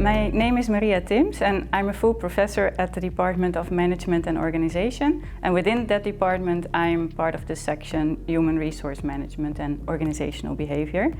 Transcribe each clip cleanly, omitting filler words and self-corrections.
My name is Maria Tims and I'm a full professor at the Department of Management and Organization. And within that department, I'm part of the section Human Resource Management and Organizational Behavior.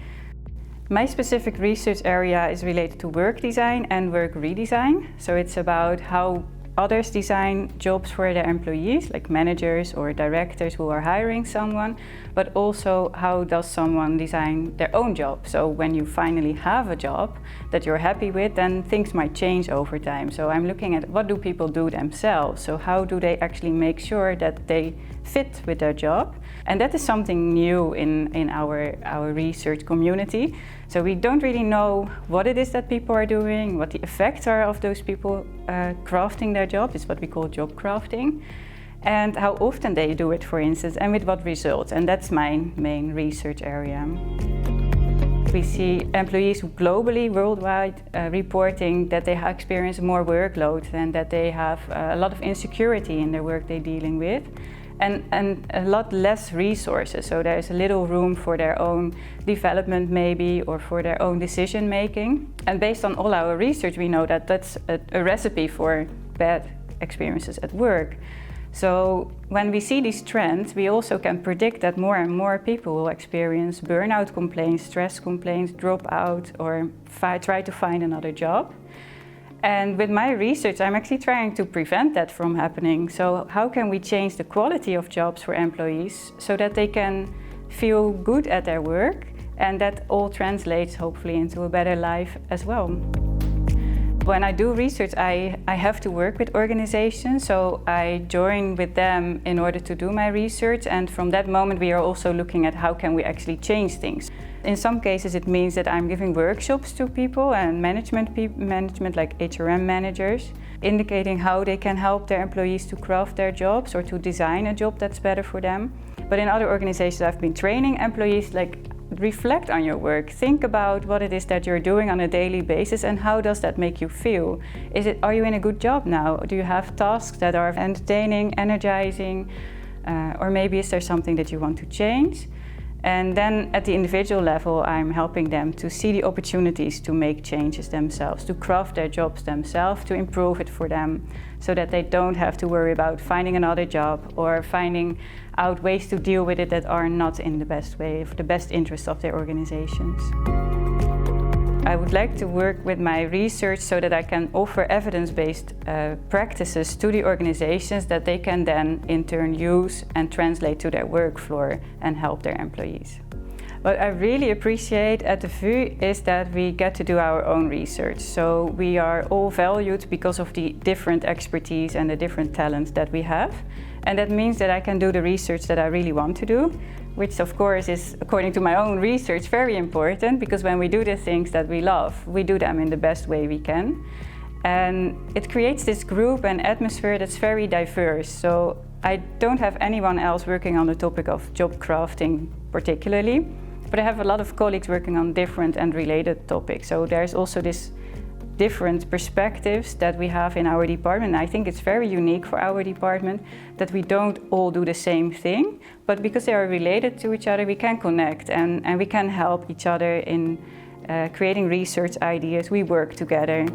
My specific research area is related to work design and work redesign. So it's about how others design jobs for their employees, like managers or directors who are hiring someone, but also how does someone design their own job. So when you finally have a job that you're happy with, then things might change over time. So I'm looking at what do people do themselves? So how do they actually make sure that they fit with their job? And that is something new in our research community. So we don't really know what it is that people are doing, what the effects are of those people crafting their job. It's what we call job crafting. And how often they do it, for instance, and with what results. And that's my main research area. We see employees globally, worldwide, reporting that they experience more workload and that they have a lot of insecurity in their work they're dealing with. And a lot less resources, so there's a little room for their own development maybe, or for their own decision making. And based on all our research, we know that that's a recipe for bad experiences at work. So when we see these trends, we also can predict that more and more people will experience burnout complaints, stress complaints, drop out, or try to find another job. And with my research, I'm actually trying to prevent that from happening. So how can we change the quality of jobs for employees so that they can feel good at their work, and that all translates hopefully into a better life as well. When I do research, I have to work with organizations, so I join with them in order to do my research, and from that moment we are also looking at how can we actually change things. In some cases it means that I'm giving workshops to people and management like HRM managers, indicating how they can help their employees to craft their jobs or to design a job that's better for them. But in other organizations I've been training employees, like, reflect on your work, think about what it is that you're doing on a daily basis and how does that make you feel. Are you in a good job now? Do you have tasks that are entertaining, energizing, or maybe is there something that you want to change? And then at the individual level, I'm helping them to see the opportunities to make changes themselves, to craft their jobs themselves, to improve it for them, so that they don't have to worry about finding another job or finding out ways to deal with it that are not in the best way, for the best interest of their organizations. I would like to work with my research so that I can offer evidence-based practices to the organizations that they can then in turn use and translate to their work floor and help their employees. What I really appreciate at the VU is that we get to do our own research. So we are all valued because of the different expertise and the different talents that we have. And that means that I can do the research that I really want to do, which of course is, according to my own research, very important, because when we do the things that we love, we do them in the best way we can. And it creates this group and atmosphere that's very diverse. So I don't have anyone else working on the topic of job crafting particularly, but I have a lot of colleagues working on different and related topics. So there's also this different perspectives that we have in our department. I think it's very unique for our department that we don't all do the same thing, but because they are related to each other, we can connect and we can help each other in creating research ideas. We work together.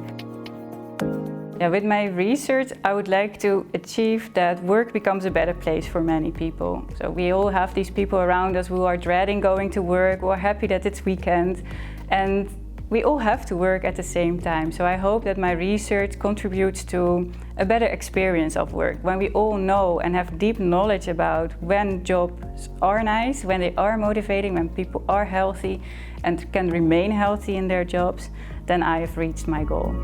Yeah, with my research, I would like to achieve that work becomes a better place for many people. So we all have these people around us who are dreading going to work, who are happy that it's weekend, and we all have to work at the same time. So I hope that my research contributes to a better experience of work, when we all know and have deep knowledge about when jobs are nice, when they are motivating, when people are healthy and can remain healthy in their jobs, then I have reached my goal.